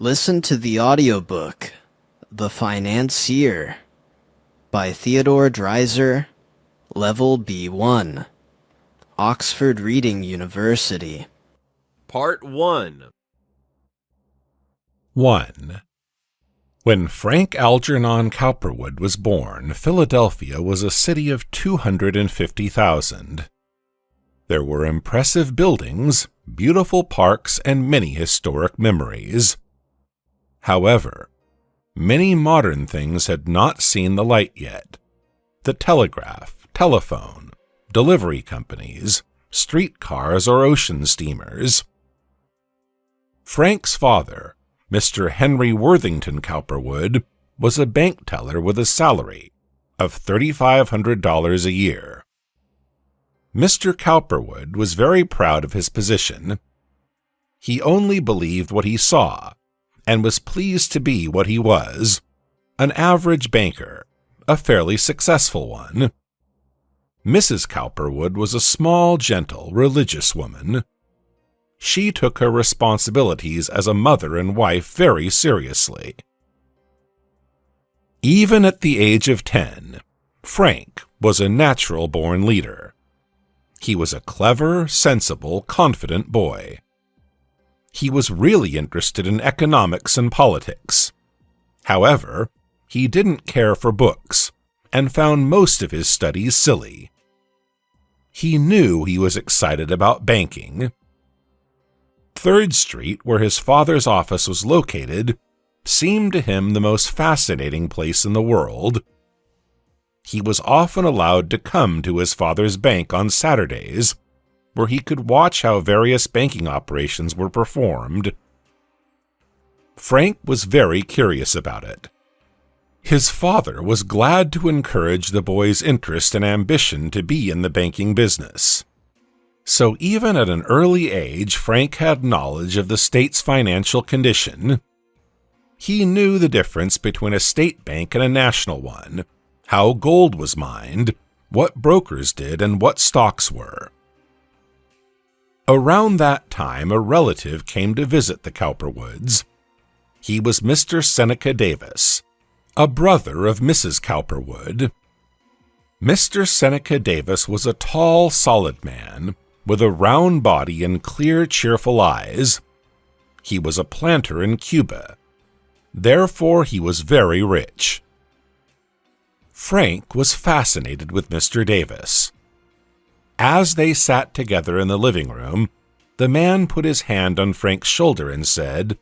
Listen to the audiobook, The Financier, by Theodore Dreiser, Level B1, Oxford Reading University. Part 1. 1. When Frank Algernon Cowperwood was born, Philadelphia was a city of 250,000. There were impressive buildings, beautiful parks, and many historic memories. However, many modern things had not seen the light yet. The telegraph, telephone, delivery companies, streetcars, or ocean steamers. Frank's father, Mr. Henry Worthington Cowperwood, was a bank teller with a salary of $3,500 a year. Mr. Cowperwood was very proud of his position. He only believed what he saw, and was pleased to be what he was, an average banker, a fairly successful one. Mrs. Cowperwood was a small, gentle, religious woman. She took her responsibilities as a mother and wife very seriously. Even at the age of 10, Frank was a natural-born leader. He was a clever, sensible, confident boy. He was really interested in economics and politics. However, he didn't care for books and found most of his studies silly. He knew he was excited about banking. 3rd Street, where his father's office was located, seemed to him the most fascinating place in the world. He was often allowed to come to his father's bank on Saturdays, where he could watch how various banking operations were performed. Frank was very curious about it. His father was glad to encourage the boy's interest and ambition to be in the banking business. So even at an early age, Frank had knowledge of the state's financial condition. He knew the difference between a state bank and a national one, how gold was mined, what brokers did, and what stocks were. Around that time, a relative came to visit the Cowperwoods. He was Mr. Seneca Davis, a brother of Mrs. Cowperwood. Mr. Seneca Davis was a tall, solid man, with a round body and clear, cheerful eyes. He was a planter in Cuba. Therefore, he was very rich. Frank was fascinated with Mr. Davis. As they sat together in the living room, the man put his hand on Frank's shoulder and said,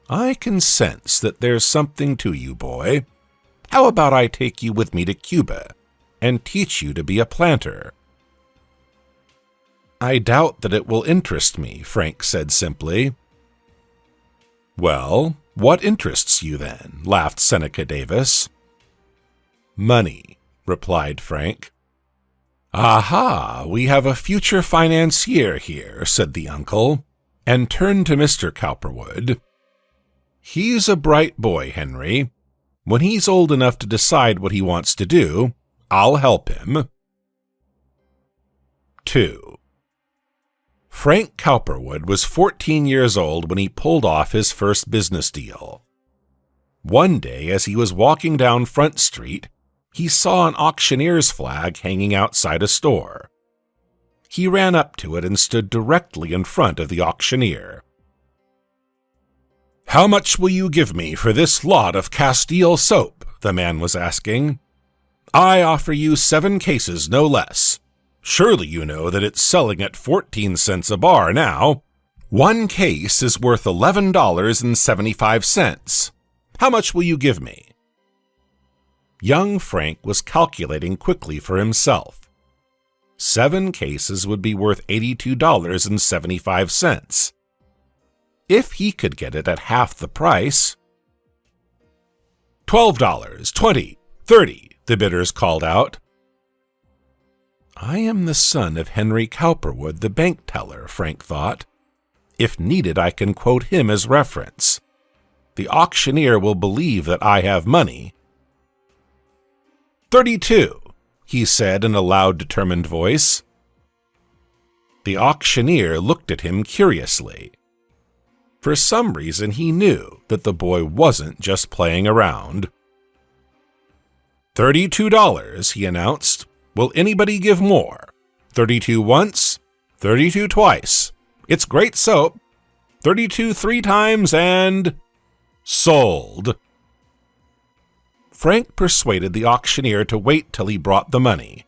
"I can sense that there's something to you, boy. How about I take you with me to Cuba and teach you to be a planter?" "I doubt that it will interest me," Frank said simply. "Well, what interests you then?" laughed Seneca Davis. "Money," replied Frank. "Aha, we have a future financier here," said the uncle, and turned to Mr. Cowperwood. "He's a bright boy, Henry. When he's old enough to decide what he wants to do, I'll help him." 2. Frank Cowperwood was 14 years old when he pulled off his first business deal. One day, as he was walking down Front Street, he saw an auctioneer's flag hanging outside a store. He ran up to it and stood directly in front of the auctioneer. "How much will you give me for this lot of Castile soap?" the man was asking. "I offer you 7 cases, no less. Surely you know that it's selling at 14 cents a bar now. 1 case is worth $11.75. How much will you give me?" Young Frank was calculating quickly for himself. 7 cases would be worth $82.75. If he could get it at half the price. $12, 20, 30, the bidders called out. I am the son of Henry Cowperwood, the bank teller, Frank thought. If needed, I can quote him as reference. The auctioneer will believe that I have money. 32, he said in a loud, determined voice. The auctioneer looked at him curiously. For some reason, he knew that the boy wasn't just playing around. $32, he announced. Will anybody give more? 32 once, 32 twice. It's great soap. 32 3 times and... sold. Frank persuaded the auctioneer to wait till he brought the money.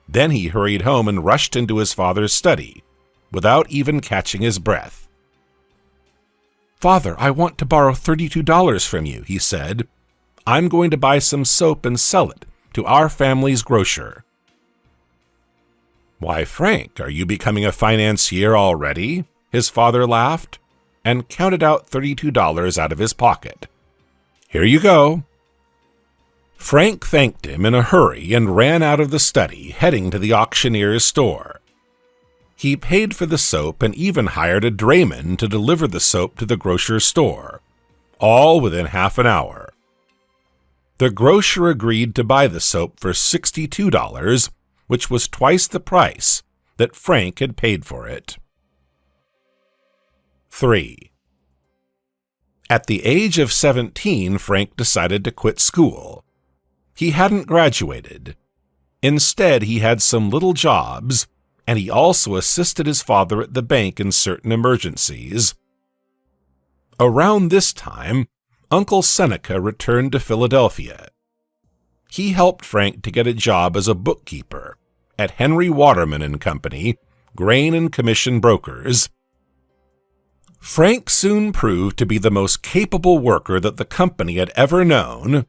Then he hurried home and rushed into his father's study, without even catching his breath. "Father, I want to borrow $32 from you," he said. "I'm going to buy some soap and sell it to our family's grocer." "Why, Frank, are you becoming a financier already?" his father laughed, and counted out $32 out of his pocket. "Here you go." Frank thanked him in a hurry and ran out of the study, heading to the auctioneer's store. He paid for the soap and even hired a drayman to deliver the soap to the grocer's store, all within half an hour. The grocer agreed to buy the soap for $62, which was twice the price that Frank had paid for it. 3. At the age of 17, Frank decided to quit school. He hadn't graduated. Instead, he had some little jobs, and he also assisted his father at the bank in certain emergencies. Around this time, Uncle Seneca returned to Philadelphia. He helped Frank to get a job as a bookkeeper at Henry Waterman and Company, grain and commission brokers. Frank soon proved to be the most capable worker that the company had ever known.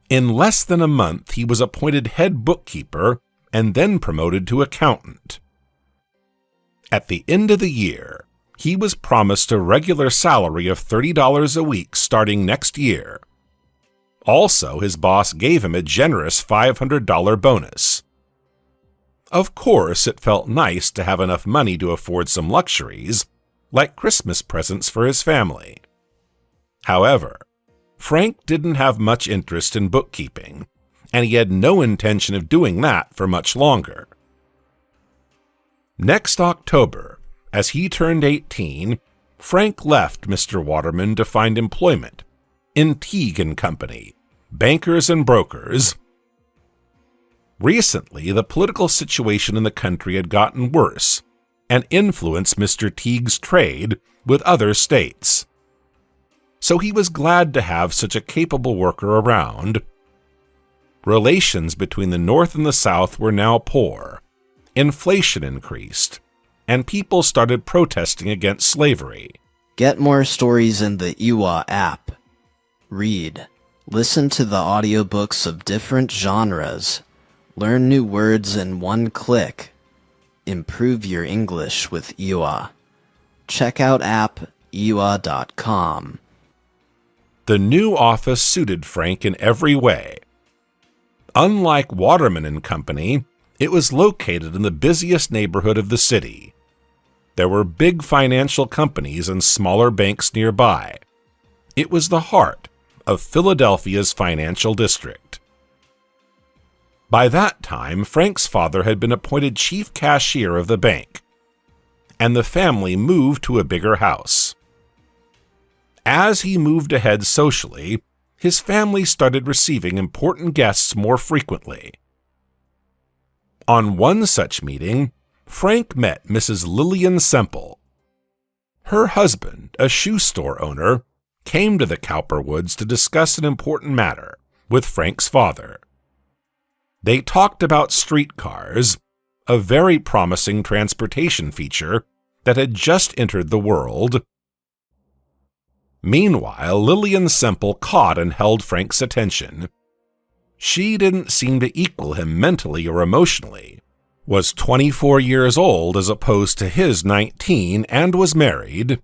In less than a month, he was appointed head bookkeeper and then promoted to accountant. At the end of the year, he was promised a regular salary of $30 a week starting next year. Also, his boss gave him a generous $500 bonus. Of course, it felt nice to have enough money to afford some luxuries, like Christmas presents for his family. However, Frank didn't have much interest in bookkeeping, and he had no intention of doing that for much longer. Next October, as he turned 18, Frank left Mr. Waterman to find employment in Teague and Company, bankers and brokers. Recently, the political situation in the country had gotten worse and influenced Mr. Teague's trade with other states. So he was glad to have such a capable worker around. Relations between the North and the South were now poor. Inflation increased, and people started protesting against slavery. Get more stories in the EWA app. Read. Listen to the audiobooks of different genres. Learn new words in one click. Improve your English with EWA. Check out app ewa.com. The new office suited Frank in every way. Unlike Waterman and Company, it was located in the busiest neighborhood of the city. There were big financial companies and smaller banks nearby. It was the heart of Philadelphia's financial district. By that time, Frank's father had been appointed chief cashier of the bank, and the family moved to a bigger house. As he moved ahead socially, his family started receiving important guests more frequently. On one such meeting, Frank met Mrs. Lillian Semple. Her husband, a shoe store owner, came to the Cowperwoods to discuss an important matter with Frank's father. They talked about streetcars, a very promising transportation feature that had just entered the world. Meanwhile, Lillian Semple caught and held Frank's attention. She didn't seem to equal him mentally or emotionally, was 24 years old as opposed to his 19, and was married.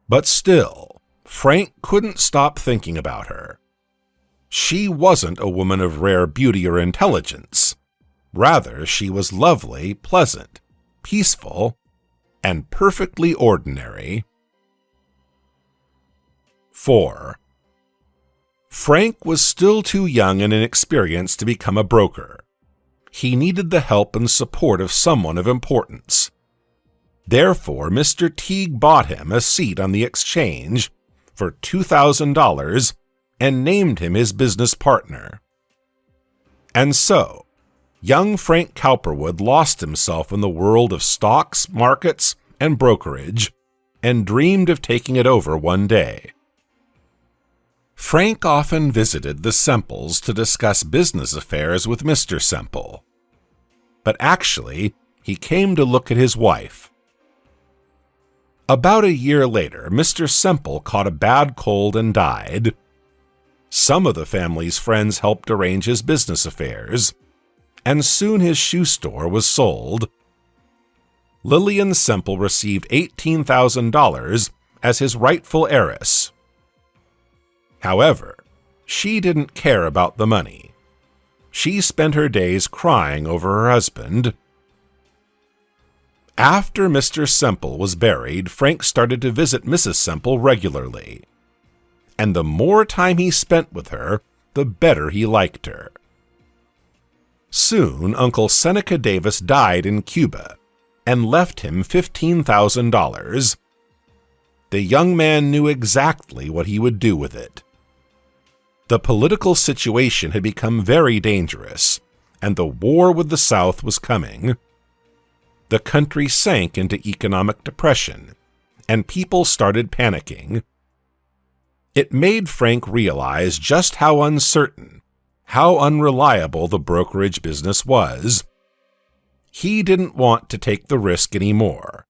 But still, Frank couldn't stop thinking about her. She wasn't a woman of rare beauty or intelligence. Rather, she was lovely, pleasant, peaceful, and perfectly ordinary. 4. Frank was still too young and inexperienced to become a broker. He needed the help and support of someone of importance. Therefore, Mr. Teague bought him a seat on the exchange for $2,000 and named him his business partner. And so, young Frank Cowperwood lost himself in the world of stocks, markets, and brokerage, and dreamed of taking it over one day. Frank often visited the Semples to discuss business affairs with Mr. Semple. But actually, he came to look at his wife. About a year later, Mr. Semple caught a bad cold and died. Some of the family's friends helped arrange his business affairs, and soon his shoe store was sold. Lillian Semple received $18,000 as his rightful heiress. However, she didn't care about the money. She spent her days crying over her husband. After Mr. Semple was buried, Frank started to visit Mrs. Semple regularly. And the more time he spent with her, the better he liked her. Soon, Uncle Seneca Davis died in Cuba and left him $15,000. The young man knew exactly what he would do with it. The political situation had become very dangerous, and the war with the South was coming. The country sank into economic depression, and people started panicking. It made Frank realize just how uncertain, how unreliable the brokerage business was. He didn't want to take the risk anymore.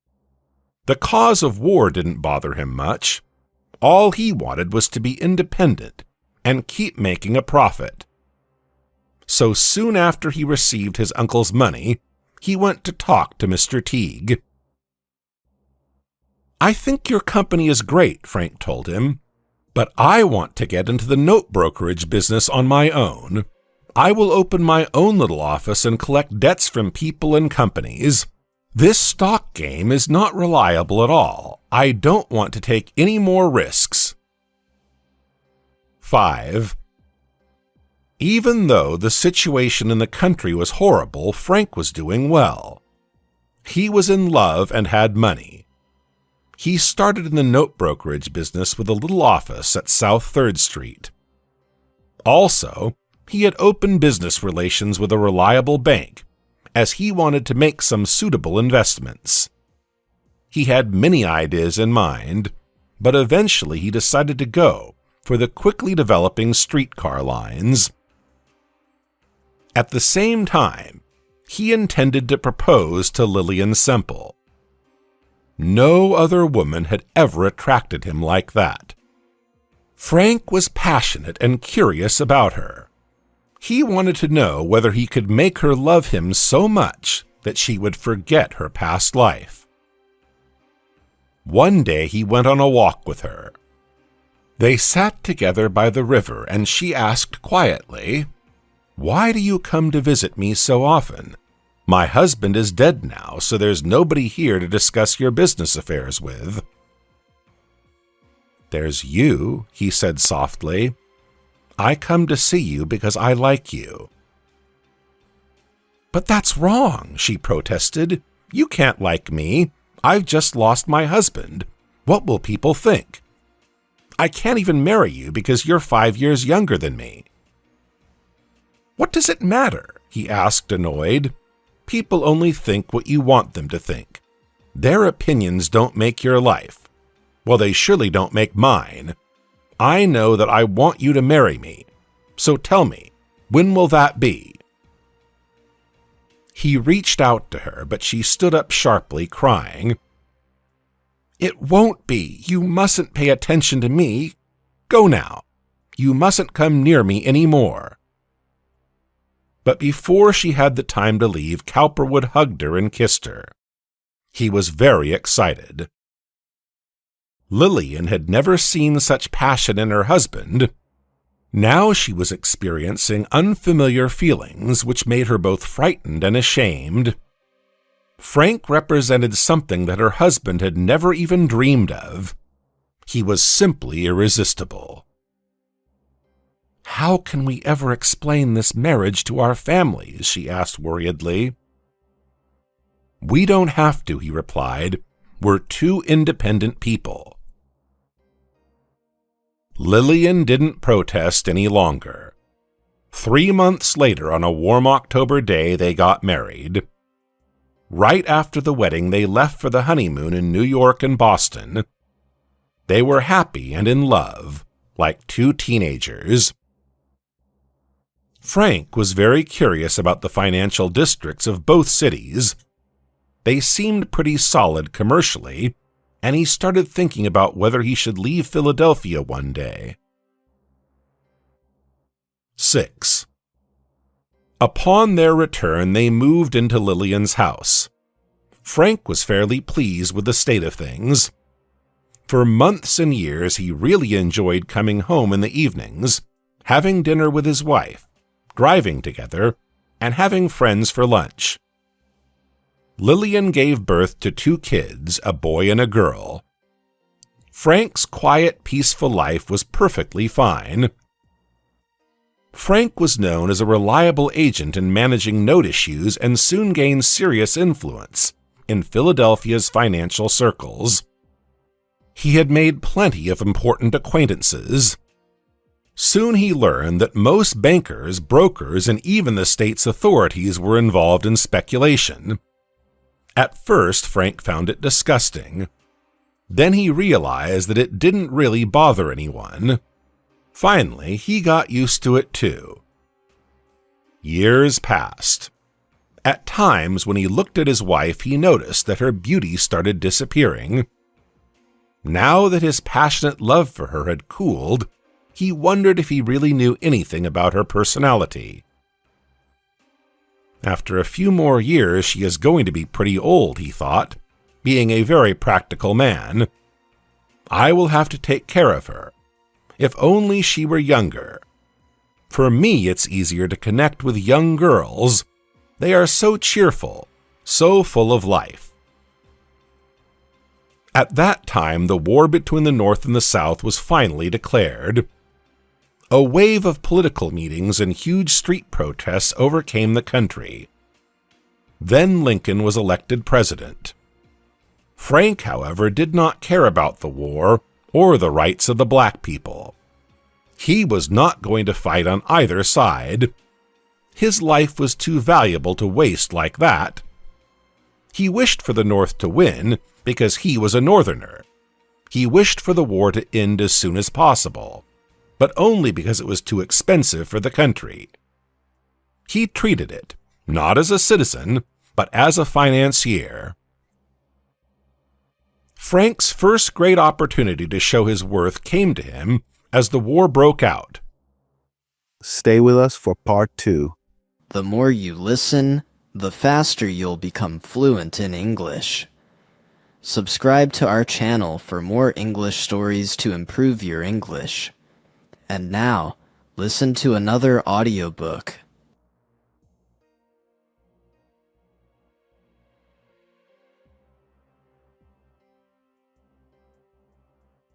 The cause of war didn't bother him much. All he wanted was to be independent and keep making a profit. So soon after he received his uncle's money, he went to talk to Mr. Teague. "I think your company is great," Frank told him, "but I want to get into the note brokerage business on my own. I will open my own little office and collect debts from people and companies. This stock game is not reliable at all. I don't want to take any more risks." 5. Even though the situation in the country was horrible, Frank was doing well. He was in love and had money. He started in the note brokerage business with a little office at South 3rd Street. Also, he had opened business relations with a reliable bank, as he wanted to make some suitable investments. He had many ideas in mind, but eventually he decided to go for the quickly developing streetcar lines. At the same time, he intended to propose to Lillian Semple. No other woman had ever attracted him like that. Frank was passionate and curious about her. He wanted to know whether he could make her love him so much that she would forget her past life. One day he went on a walk with her. They sat together by the river, and she asked quietly, "Why do you come to visit me so often? My husband is dead now, so there's nobody here to discuss your business affairs with." "There's you," he said softly. "I come to see you because I like you." "But that's wrong," she protested. "You can't like me. I've just lost my husband. What will people think? I can't even marry you because you're 5 years younger than me." "What does it matter?" he asked, annoyed. "People only think what you want them to think. Their opinions don't make your life. Well, they surely don't make mine. I know that I want you to marry me. So tell me, when will that be?" He reached out to her, but she stood up sharply, crying. "It won't be. You mustn't pay attention to me. Go now. You mustn't come near me any more." But before she had the time to leave, Cowperwood hugged her and kissed her. He was very excited. Lillian had never seen such passion in her husband. Now she was experiencing unfamiliar feelings which made her both frightened and ashamed. Frank represented something that her husband had never even dreamed of. He was simply irresistible. "How can we ever explain this marriage to our families?" she asked worriedly. "We don't have to," he replied. "We're two independent people." Lillian didn't protest any longer. 3 months later, on a warm October day, they got married. Right after the wedding, they left for the honeymoon in New York and Boston. They were happy and in love, like two teenagers. Frank was very curious about the financial districts of both cities. They seemed pretty solid commercially, and he started thinking about whether he should leave Philadelphia one day. 6. Upon their return, they moved into Lillian's house. Frank was fairly pleased with the state of things. For months and years, he really enjoyed coming home in the evenings, having dinner with his wife, driving together, and having friends for lunch. Lillian gave birth to 2 kids, a boy and a girl. Frank's quiet, peaceful life was perfectly fine. Frank was known as a reliable agent in managing note issues and soon gained serious influence in Philadelphia's financial circles. He had made plenty of important acquaintances. Soon he learned that most bankers, brokers, and even the state's authorities were involved in speculation. At first, Frank found it disgusting. Then he realized that it didn't really bother anyone. Finally, he got used to it too. Years passed. At times, when he looked at his wife, he noticed that her beauty started disappearing. Now that his passionate love for her had cooled, he wondered if he really knew anything about her personality. After a few more years, she is going to be pretty old, he thought, being a very practical man. I will have to take care of her. If only she were younger. For me, it's easier to connect with young girls. They are so cheerful, so full of life. At that time, the war between the North and the South was finally declared. A wave of political meetings and huge street protests overcame the country. Then Lincoln was elected president. Frank, however, did not care about the war or the rights of the black people. He was not going to fight on either side. His life was too valuable to waste like that. He wished for the North to win because he was a Northerner. He wished for the war to end as soon as possible, but only because it was too expensive for the country. He treated it, not as a citizen, but as a financier. Frank's first great opportunity to show his worth came to him as the war broke out. Stay with us for part 2. The more you listen, the faster you'll become fluent in English. Subscribe to our channel for more English stories to improve your English. And now, listen to another audiobook.